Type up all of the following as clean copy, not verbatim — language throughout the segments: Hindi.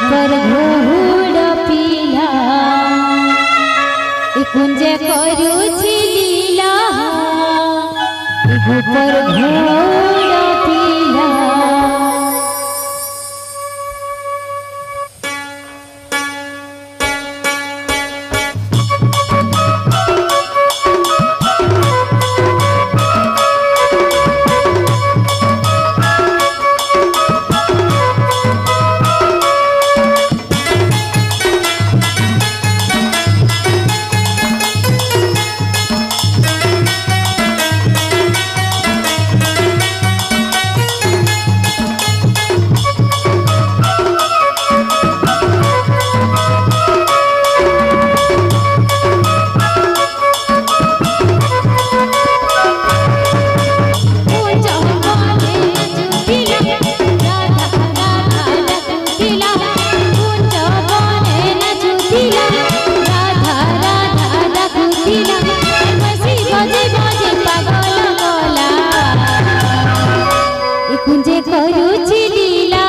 ऊपर घोड़ पीला कुंजे करूची लीला ऊपर घोड़ पीला। कुंजे करूची लीला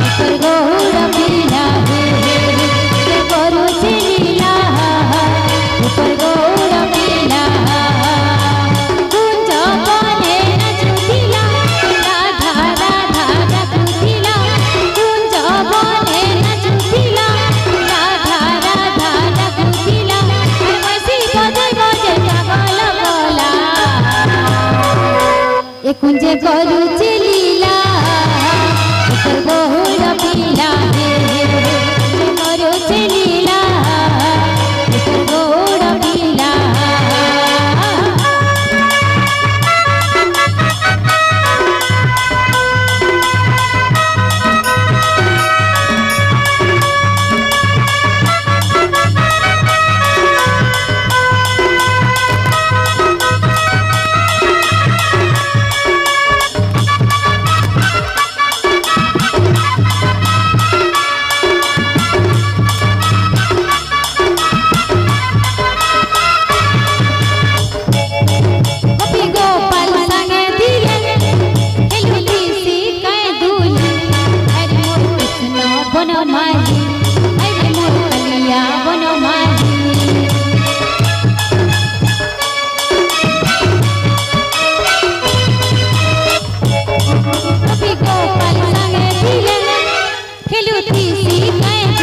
ऊपर घोड़ पीला करूची लीला ऊपर घोड़ पीला। कुंज बने नचुतिला राधा राधा डकुतिला कुंज बने नचुतिला राधा राधा डकुतिला वैसी बजे बजे पागल बोला ए कुंजे करूची लीला ऊपर घोड़ पीला करूची लीला ऊपर घोड़ पीला।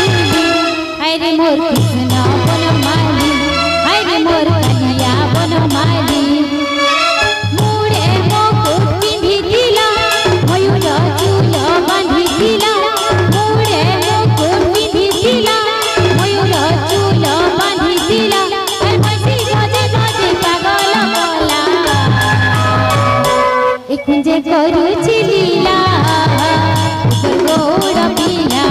हरे मोर कृष्ण बन माली हरे मोर कन्हैया बन माली मुड़े मुकुट पिंधिला मयूर चूल बांधिला मुड़े मुकुट पिंधिला मयूर चूल बांधिला बसी बजे बजे पागल बोला ए कुंजे करूची लीला ऊपर घोड़ पीला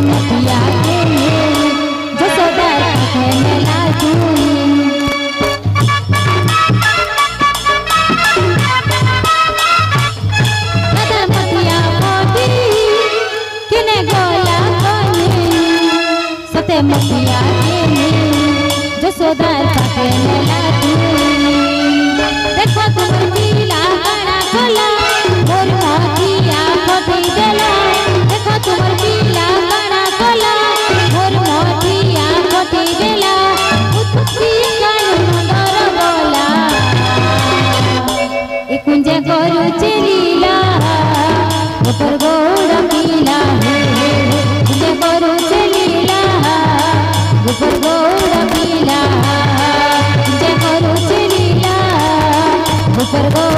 मटिया के जसोदा कहने लागू मटिया मोती किने गोला कोने सते मटिया के जसोदा कहने लागू देखो तुम पीला गाना खोला मोर मोतिया खोटी देला देखो तुम पीला कुंजे करूची लीला ऊपर घोड़ पीला कुंजे करूची लीला ऊपर घोड़ पीला कुंजे करूची लीला ऊपर घोड़